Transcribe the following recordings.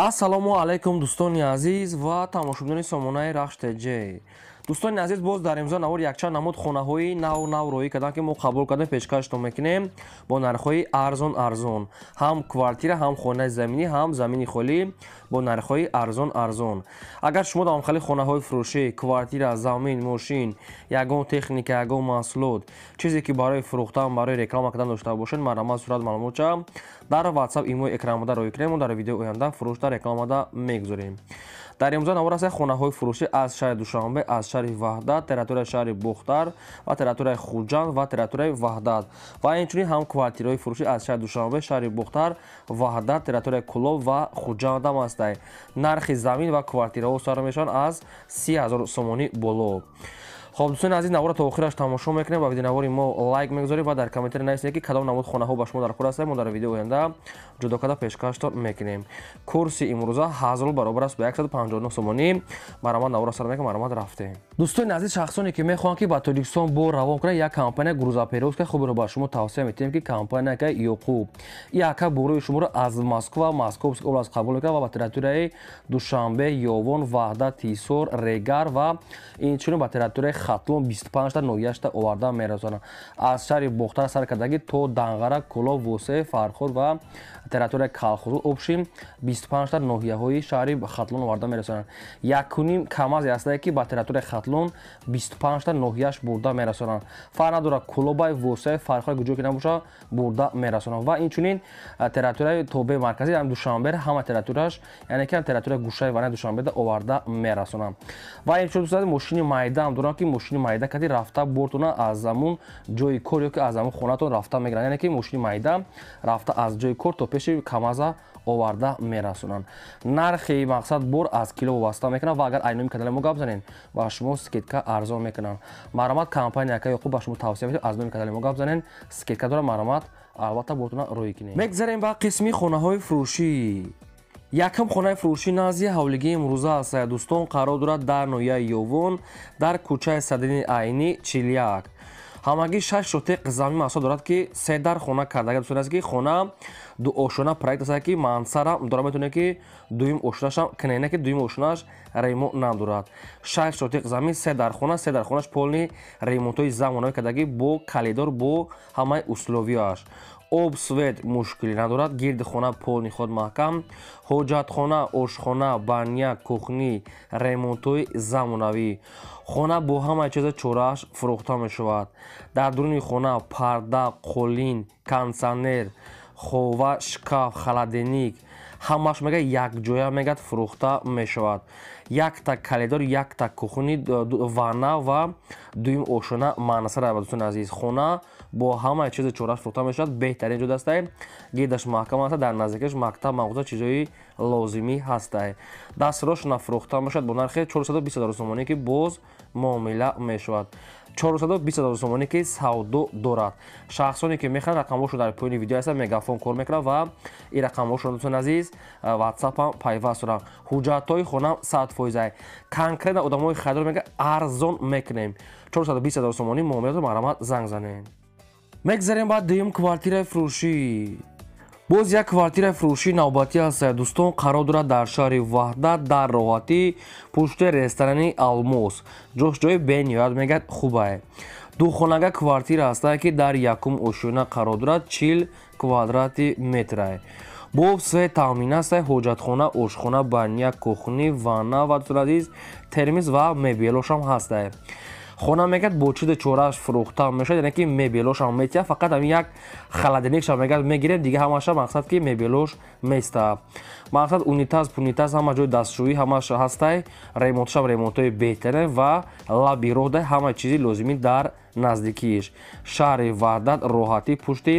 ассалому алайкум дӯстони азиз ва тамошобинони сомонаи рахш теҷ. дӯстони азиз, боз дар имзо навор якчанд намуд хонаҳои нав роӣ кардам ки мо қабул кардем пешкаштон мекунем бо нархҳои арзон. ҳам квартира, ҳам хонаи заминӣ, ҳам замини холӣ бо нархҳои арзон. агар шумо давомхали хонаҳои фурӯшӣ, квартира, замин, мошин, ягон техника, ягон маҳсулот, чизе ки барои фурӯхтан, барои реклама кардан дошта бошед, марҳамат сурат маълумотча дар WhatsApp имои экраномада роӣ кунем. мо дар видеои оянда фурӯшда рекламада мегузорем. дар имзо навор аст хонаҳои фурӯшӣ аз шаҳри Душанбе, аз шаҳри Ваҳдат, территорияи шаҳри Бухтар ва территорияи Хуҷанд ва территорияи Ваҳдат ва инчунин ҳам квартираҳои фурӯшӣ аз шаҳри Душанбе, шаҳри Бухтар, Ваҳдат, территорияи Кӯлоб ва Хуҷанд ҳам астанд. нархи замин ва квартираҳо стартор мешаванд аз 30,000 сомонӣ боло. خب دوستان عزیز نوار تا آخرش تماشا میکنیم. با ویدیو نواری ما لایک میگذاریم و در کامنت نویسید که کدام نمود خانه ها به شما در خور است. ما در ویدیو آینده جدا کده پیشکشتان میکنیم. کورس امروزه 1000 برابر است به 159 سومانی. مرامت نوار سر میکنم، مرامت رفته. دوستان عزیز، شخصانی که میخوان که با تاجیکستان بو روان کنه یک کمپانی گروزاپیروس که خب رو با شما توصیه میکنیم که کمپانی که یوقوب یک بروی شما رو از مسکو ماسکوفسک اوبلاست قبول میکنه و با تریتوریای دوشنبه، یوون، وحدت، تیسور، ریگر و اینچنین با تریتوریای خاطلون 25 تا نویشت آورده میرسونه. از شهر بختر سر کردگی تو دنگره، کلاب، وسه، فرخور و تریتوریای کالخوز اوبشیم 25 تا نویه‌های شهر خاطلون آورده میرسونه. یکونیم کم از است که با تریتوریای خاطلون 25 تا نویه‌اش برده میرسونه. فرق نداره کلابای وسه فرخور گوجو که نباشه برده میرسونه. و اینچنین تریتوریای توبه مرکزی هم دوشنبه همه تریتوریاش یعنی که تریتوریای گوشه ونه دوشنبه آورده میرسونه. و اینچنین دوستان ماشین مایده هم دارن که ماشین مایده کدی رفته بردونه از زمون جای کور یا که از زمون خونه‌تون رفته میگیرن. یعنی که ماشین مایده رفته از جای کور تا پیش کمازه آورده میرسونن. نرخ مقصد بر از کیلو وابسته میکنه و اگر اینومی کانال ما گپ زنین با شما سکیتکا ارزان میکنن. مرامت کمپانی که خوب با شما توصیه میکنم از نومی کانال ما گپ زنین سکیتکا داره مرامت البته بردونه روی کنین. میگذاریم با قسمی خونه‌های فروشی. یکم خانه فروشی نازی حولگی امروزه است دوستان قرار دارد در نویه یوون در کوچه صدرین عینی 41 همگی 6 شتق زمین محصول دارد که 3 در خانه کردگی دوستان است که خانه دو اوشونه پروژه است که منصر داره میتونه که دویم اوشونش کنه که دویم اوشونش ریمونت ندارد. 6 شتق زمین 3 در خونهش پولنی ریمونتوی زمانه کردگی با کلیدار با همه اصولویاش. об свет мушкилӣ надорад. гирди хона полни худ маҳкам. ҳоҷатхона, ошхона, баня, кухни, ремонтҳои замонавӣ. хона бо ҳамаи чизи чорааш фурӯхта мешавад. дар дуруни хона парда, қолин, кондитсионер, хова, шкаф, холодильник ҳамаш мега якҷоя мегад фурӯхта мешавад. якта калидор, якта кухни, ванна ва дуюм ошона манасар аст дӯстони азиз. хона бо ҳамаи чизи чорааш фурӯхта мешавад. беҳтарин ҷо дастай гирдаш маҳкам аст. дар наздикаш мактаб мағоза чизои лозимӣ ҳастай. дастрош нафурӯхта мешавад бо нархи 420,000 сомонӣ ки боз муомила мешавад. 420,000 сомонӣ ки савдо дорад. шахсоне ки мехоҳанд рақамҳошро дар поини видео аст мегафон кор мекунад ва ин рақамҳошро дӯстони азиз WhatsApp пайваст дорам. ҳуҷҷатҳои хонам 100% конкретно одамои харидор мега арзон мекунем. 420,000 сомонӣ муомилатро марҳамат занг занед. мегзарем ба дуюм квартираи фурӯшӣ. боз як квартираи фурӯшии навбатӣ аст дӯстон қарор дорад дар шаҳри Ваҳдат дар роҳатӣ пушти ресторани Алмос. ҷошҷои бениҳоят мегӯяд хубае. духонага квартира аст ки дар якум ошӯна қарор дорад 40 квадрати метрае. бо се таъмин аст ҳоҷатхона, ошхона, баня, кухни, ванна ва дӯстон азиз термиз ва мебелошам ҳастае. хона мегад бо чизи чорааш фурӯхта мешавад, яъне ки мебелошам метия фақат ҳам як холодильникшам мегад мегирем дига ҳамаша мақсад ки мебелош места. мақсад унитаз пунитаз ҳама ҷои дастшӯӣ ҳамаш ҳастай. ремонтшам ремонтҳои беҳтарин ва лаби роҳ дай ҳама чизи лозимӣ дар наздикиш. шаҳри Ваҳдат роҳатӣ пушти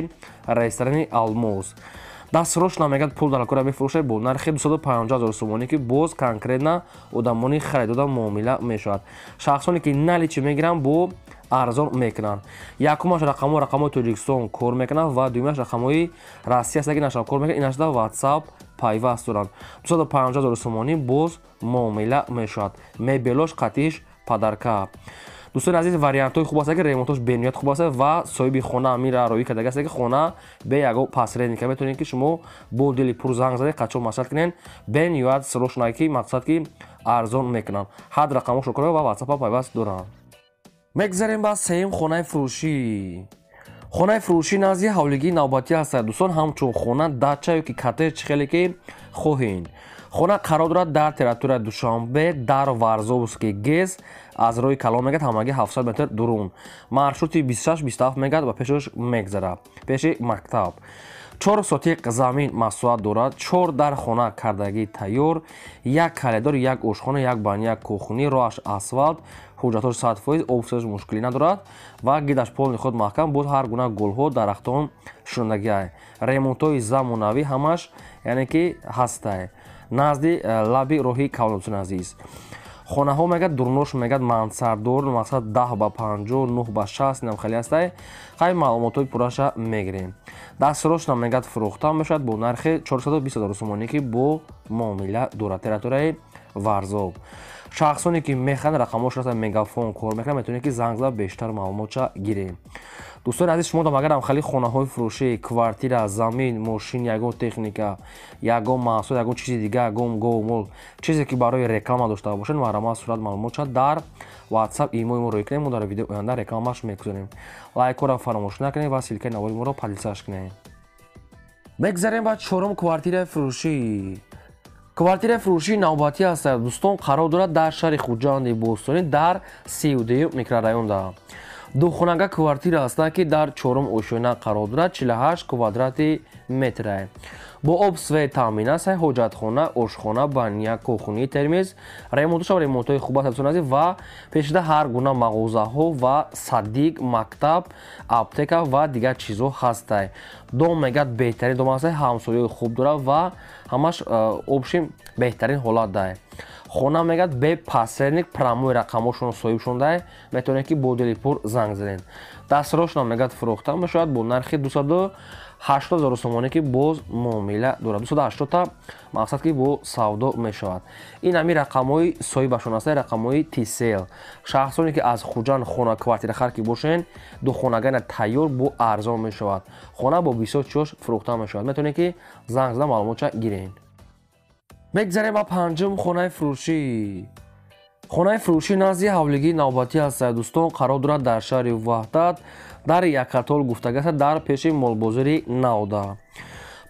ресторани Алмос. дастрош намегад пул дар кора мефурӯшад бо нархи 250,000 сомонӣ ки боз конкретна одамони харидода муомила мешавад. шахсоне ки наличӣ мегиранд бо арзон мекунанд. якумаш рақамҳои Тоҷикистон кор мекунанд ва дуюмаш рақамҳои Россия аст ки нашам кор мекунанд. инаш дар WhatsApp пайваст доранд. 250,000 сомонӣ боз муомила мешавад. мебелош қатиш падарка. дӯстони азиз, вариантҳои хуб аст ки ремонтош бениҳоят хуб аст ва соҳиби хона мира роӣ кардаги аст ки хона бе ягон пасреника метавонед ки шумо бо дили пур занг заде қачон маслиҳат кунед бениҳоят сирошна ки мақсад ки арзон мекунанд. ҳад рақамошро кора ва ватсапа пайваст доранд. мегзарем ба сеюм хонаи фурӯшӣ. хонаи фурӯшӣ назди ҳавлигии навбатӣ аст дӯстон, ҳамчун хона дача ё ки коттедж хеле ки хоҳед. хона қарор дорад дар территорияи Душанбе дар Варзовский ГЭС аз роҳи Калон мегӯяд ҳамагӣ 700 метр дурун. маршрути 26-27 мегӯяд ва пешош мегзарад пеши мактаб. 4 сотиқ замин масоат дорад, 4 дар хона кардагӣ тайёр, 1 каледор, 1 ошхона, 1 баня кухнӣ, роҳаш асфалт, ҳуҷҷатош 100%, обсоз мушкилӣ надорад ва гидаш полни худ маҳкам, боз ҳар гуна гулҳо, дарахтон шунагиай. Ремонтҳои замонавӣ ҳамаш яъне ки ҳастай. назди лаби роҳи Калон азиз. хонаҳо мегӯяд дурнош мегӯяд мансардор, мақсад 10 ба 50, 9 ба 60 инам хеле ҳастай. хай маълумотҳои пурраша мегирем. дастсирошна мегӯяд фурӯхта мешавад бо нархи 420 000 сомонӣ ки бо муомила дорад территорияи Варзов. шахсоне ки мехоҳанд рақамошро мегафон кор мекунад метавонед ки занг зада бештар маълумотша гирем. дӯстони азиз, шумо дамагарам хали хонаҳои фурӯшӣ, квартира, замин, мошин, ягон техника, ягон маҳсул, ягон чизи дига, ягон гов, чизе ки барои реклама дошта бошед, маҳрамат сурат маълумотша дар WhatsApp имои мо рӯй кунед, мо дар видеои оянда рекламаш мегузорем. лайкора фаромӯш накунед ва силкаи навори моро подписаш кунед. мегзарем ба чорум квартираи фурӯшӣ. квартираи фурӯшии навбатӣ аст дӯстон, қарор дорад дар шаҳри Хуҷанди Бостонӣ дар 32 микрорайонда. духонага квартира аст ки дар чорум ошӯна қарор дорад, 48 квадрати метр. бо об свет таъмин аст, ҳоҷатхона, ошхона, баня, кухнӣ, термиз, ремонтошам ремонтҳои хуб аст ва пешида ҳар гуна мағозаҳо ва садик, мактаб, аптека ва дигар чизҳо ҳастай. дом мегӯяд беҳтарин дом аст, ҳамсоёи хуб дорад ва ҳамаш обши беҳтарин ҳолат дай. хона мегӯяд бе пасренник, прамои рақамошон соҳибшон дай, метавонед ки бо дили пур занг занед. дастсирошна мегӯяд фурӯхта мешавад бо нархи 280 000 сомонӣ ки боз муомила дорад. 280 та мақсад ки бо савдо мешавад. ин ҳами рақамҳои соҳибашон аст, рақамҳои тисел. шахсоне ки аз хуҷанд хона квартира хар ки бошен, духонагана тайёр бо арзон мешавад. хона бо бисёр чиzoш фурӯхта мешавад. метавонед ки занг зада маълумотша гиред. мегзарем ба панҷум хонаи фурӯшӣ. хонаи фурӯшӣ назди ҳавлигии навбатӣ аст дӯстон, қарор дорад дар шаҳри Ваҳдат дар Якатол гуфтагӣ аст, дар пеши молбозори Навда.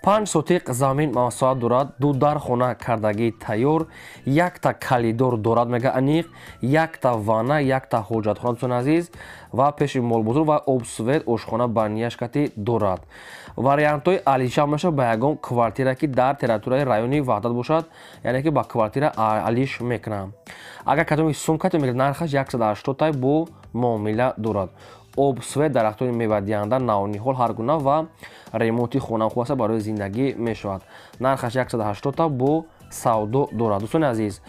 5 сотиқ замин масоат дорад, 2 дар хона кардагии тайёр, 1 та калидор дорад мега аниқ, 1 та ванна, 1 та ҳоҷатхона дӯстон азиз ва пеши молбозор ва обсвет, ошхона, банияшкати дорад. вариантҳои алиша мешавад ба ягон квартира ки дар территорияи райони Ваҳдат бошад, яъне ки ба квартира алиш мекунам. агар кадоми сумкати мегӯяд нархаш 180 та бо муомила дорад. обсвет, дарахтони мевадиҳанда, навниҳол ҳар гуна ва ремонти хона хуб аст, барои зиндагӣ мешавад. нархаш 180 та бо савдо дорад. дӯстони азиз,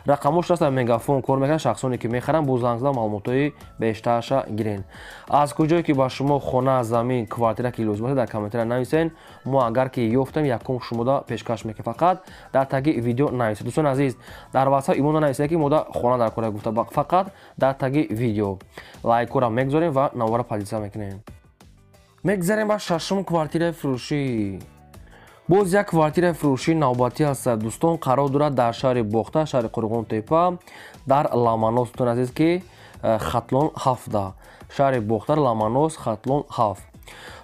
рақамош раста мегафон кор мекунад, шахсоне ки мехаранд бо занг зада маълумотҳои бештарша гирен. аз куҷое ки ба шумо хона, замин, квартира ки лозим аст дар комментария нависен. мо агар ки ёфтем якум шумода пешкаш мекунем, фақат дар таги видео нависед. дӯстони азиз, дар WhatsApp имон нависед ки мода хона дар кора гуфта, фақат дар таги видео. лайкора мегузорем ва навора подписа мекунем. мегзарем ба шашум квартираи фурӯшӣ. боз як квартираи фурӯшии навбатӣ аст дӯстон, қарор дорад дар шаҳри Бохта, шаҳри Қурғонтепа, дар Ламанос дӯстон азиз ки Хатлон 7. шаҳри Бохта, Ламанос, Хатлон 7.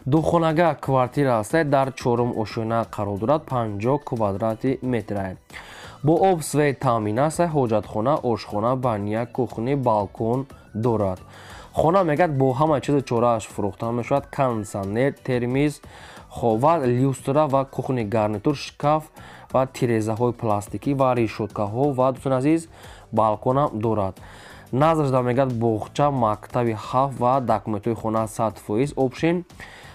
духонага квартира аст, дар чорум ошӯна қарор дорад, 50 квадрати метр. бо об свет таъмин аст, ҳоҷатхона, ошхона, баня, кухнӣ, балкон дорад. хона мегӯяд бо ҳама чизи чорааш фурӯхта мешавад, кондитсионер, термиз, ва люстра ва кухни гарнитур, шкаф ва тирезаҳои пластикӣ ва решоткаҳо ва дӯстон азиз балконам дорад. назр зада мегӯяд боғча, мактаби 7 ва документҳои хона 100% обшин.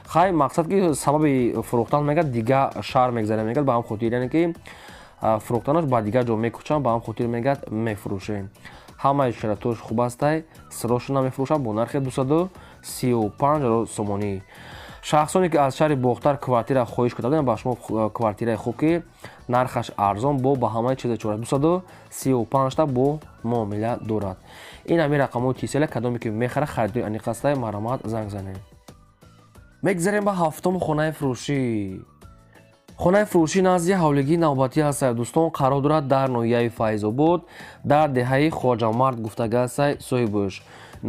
хай мақсад ки сабаби фурӯхтан мегӯяд дига шаҳр мегзарем, мегӯяд ба ҳам хотир, яъне ки фурӯхтанаш ба дигар ҷо мекӯчам, ба ҳам хотир мегӯяд мефурӯшем. ҳамаи шароитош хуб астай, сирошона мефурӯшам бо нархи 235 000 сомонӣ. шахсоне ки аз шаҳри бохтар квартира хоҳиш карданд ба шумо квартираи хуб ки нархаш арзон бо ба ҳамаи чизе чора 235 та бо муомила дорад. ин ҳамин рақамҳои тисела кадоме ки мехара харидори аниқастай маромат занг занед. мегзарем ба ҳафтум хонаи фурӯшӣ. хонаи фурӯшӣ назди ҳавлигии навбатӣ ҳастад. дӯстон қарор дорад дар ноҳияи файзобод дар деҳаи хоҷамард гуфтага ҳастад соҳибуш.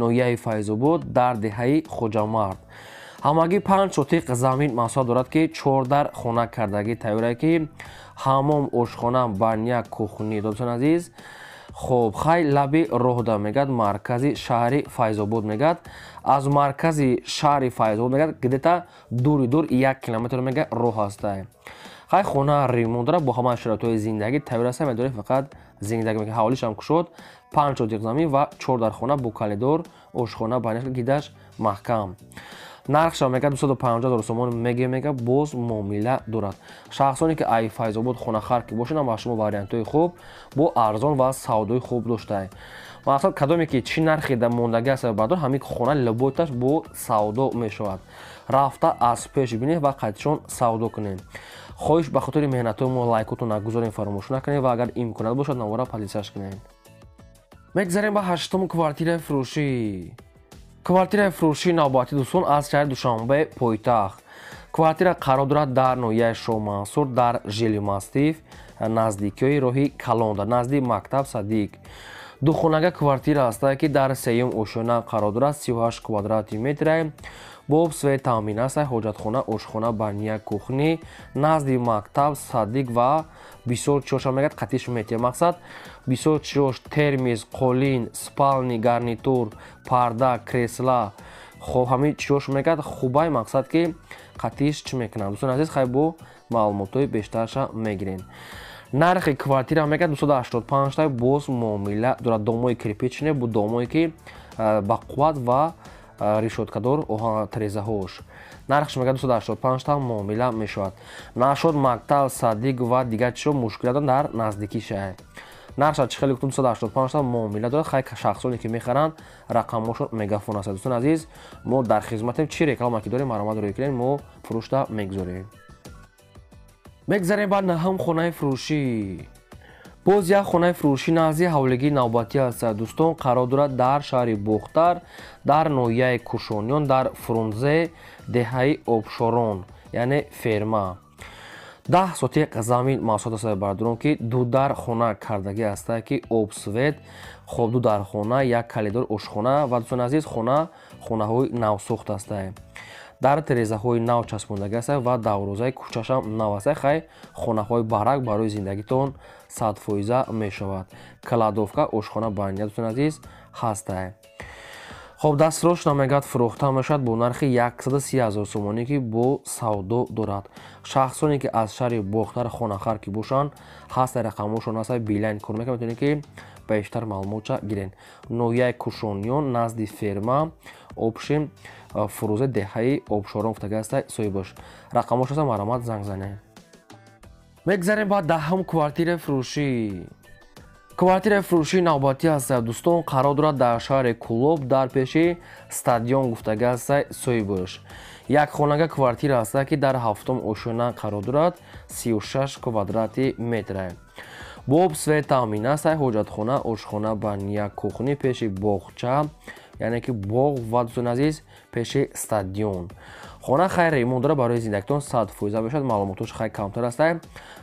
ноҳияи файзобод дар деҳаи хоҷамард ҳамагӣ 5 сотиқ замин маҳсулот дорад ки 14 хона кардагӣ тайёрае ки ҳамом ошхона баня кухни. дӯстон азиз хоб хай лаби роҳда мегад маркази шаҳри файзобод мегад. аз маркази шаҳри файзобод мегад гидета дури дур 1 километр мега роҳ ҳастай. хай хона ремонт дорад бо ҳамаи шароитҳои зиндагӣ тайёр аста медорад фақат зиндагӣ мекунад. ҳавлишам кушод 5 сотиқ замин ва 14 хона бо калидор ошхона баня гидаш маҳкам. нархша мегад 250 000 сомон мега боз муомила дорад. шахсоне ки ай файзобод хонахар ки бошанд ба шумо вариантҳои хуб бо арзон ва савдои хуб доштай. мақсад кадоме ки чӣ нархи дар мондагӣ аст бардор ҳамин хона лаботаш бо савдо мешавад. рафта аз пеш бинед ва қайтишон савдо кунед. хоҳиш ба хотири меҳнатҳои мо лайкотон нагузоред, фаромӯш накунед ва агар имконат бошад навора подписааш кунед. мегзарем ба ҳаштум квартираи фурӯшӣ. квартираи фурӯшии навбатӣ дӯстон аз шаҳри душанбе пойтахт. квартира қарор дорад дар ноҳияи шоҳмансур дар жили мастиф наздикиҳои роҳи калонда назди мактаб садиқ. духонага квартира ҳастае ки дар сеюм ошёна қарор дорад 38 квадрати метре бо свет таъмин аст. ҳоҷатхона ошхона баня кухни назди мактаб садиқ ва бисёр чиёша мегад қатиш метия мақсад бисёр чиёш термиз қолин спални гарнитур парда кресла хоб ҳамин чиёш мегад хубай мақсад ки қатиш чӣ мекунад. дӯстон азиз хай бо маълумотҳои бештарша мегирен. нархи квартира мегад 285 та боз муомила дорад. домои кирпичне бо домое ки ба қувват ва решоткадор трезаҳош. нархш мегад 285 та муомила мешавад. нашод мактаб садиқ ва дигар чизо мушкилат дар наздикии шаҳр. нархша чӣ хеле гуфтам 285 та муомила дорад. хай шахсоне ки мехаранд рақамошон мегафон аст. дӯстон азиз мо дар хизматем чӣ реклама ки дорем маромад рӯй кунем мо фурӯшта мегзорем. мегзарем ба наҳам хонаи фурӯшӣ. боз як хонаи фурӯшӣ назди ҳавлигии навбатӣ ҳастад. дӯстон қарор дорад дар шаҳри бохтар дар ноҳияи кушониён дар фрунзе деҳаи обшорон яъне ферма. 10 сотиқ замин маҳсулот аста бардорон ки дудар хона кардагӣ ҳастае ки обсвет хоб дудар хона як калидор ошхона ва дӯстон азиз хонаҳои навсохт ҳастае. дар тирезаҳои нав часпондагӣ ҳастад ва даврозаи кӯчашам нав ҳастад. хай хонаҳои барак барои зиндагитон 100% мешавад. кладовка ошхона баня дӯстон азиз ҳастае. хоб дастфирӯш намегад фурӯхта мешавад бо нархи 130 000 сомонӣ ки бо савдо дорад. шахсоне ки аз шаҳри бохтар хонахар ки бошанд ҳастай рақамошон ҳастай билайн кор мекунад метавонед ки бештар маълумотша гирен. ноҳияи кушониён назди ферма обшим фурузе деҳаи обшорон гуфтага ҳастай соҳибош. рақамош ҳаста маромат занг занед. мегзарем ба даҳум квартираи фурӯшӣ. квартираи фурӯшии навбатӣ ҳастад. дӯстон қарор дорад дар шаҳри кулоб дар пеши стадион гуфтага ҳастай соҳибош. як хонага квартира ҳастае ки дар ҳафтум ошона қарор дорад 36 квадрати метре бо свет таъмин ҳастае. ҳоҷатхона ошхона баня кухни пеши боғча яъне ки боғ ва дӯстон азиз пеши стадион. хона хай ремонт дорад барои зиндагитон 100% мешавад. маълумотош хай камтар ҳастае.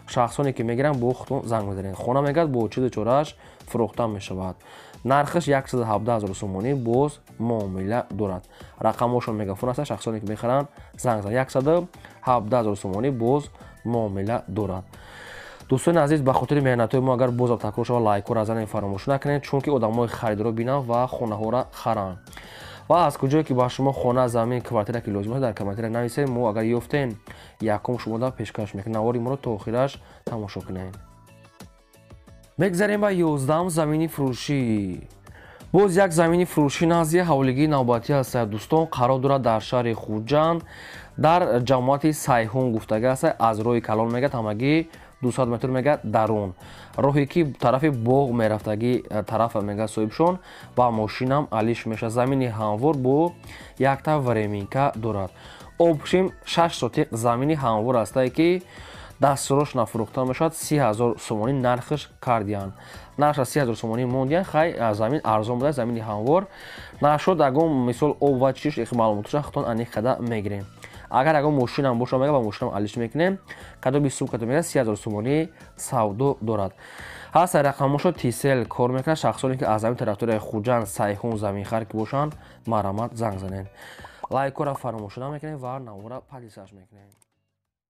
шахсоне ки мегиранд бо худтон занг мезанед. хона мегад бо чизи чорааш фурӯхта мешавад. нархш 117 000 сомонӣ боз муомила дорад. рақамошон мегафон аст. шахсоне ки мехаранд занг занед. 117 000 сомонӣ боз муомила дорад. дӯстони азиз ба хотири меҳнатҳои мо агар бозам такрор шава лайкҳоро занед фаромӯш накунед чунки одамҳои харидоро бинанд ва хонаҳоро харанд. ва аз куҷое ки ба шумо хона замин квартира ки лозим аст дар комментария нависед. мо агар ёфтем якум шумо да пешкаш мекунем. навори моро то охираш тамошо кунед. мегзарем ба 11 замини фурӯшӣ. боз як замини фурӯшӣ назди ҳавлигии навбатӣ ҳастад. дӯстон қарор дорад дар шаҳри хуҷанд дар ҷамоати сайҳун гуфтага ҳастад. аз роҳи калон мегад ҳамагӣ 200 метр мегад дарун. роҳе ки тарафи боғ мерафтагӣ тарафа мегад соҳибшон ба мошинам алиш мешавад. замини ҳамвор бо якта времинка дорад. обшим 6 сотиқ замини ҳамвор астае ки дастрош нафурӯхта мешавад. 30,000 сомонӣ нархаш кардиянд. нархаш 30,000 сомонӣ мондиянд. хай замин арзон буда, замини ҳамвор нашуд. ягон мисол об ва чиш их маълумоташа хутон аниқ қада мегирем. агар ягон мошинам боша мега ба мошинам алиш мекунем. кадоби сумката мега 30,000 сомонӣ савдо дорад. ҳастай рақамошо тисел кор мекунад. шахсоне ки аз замин тарафдори хуҷанд, сайҳун, заминхар ки бошанд, марҳамат занг занед. лайкора фаромӯш намекунед ва навора подписааш мекунед.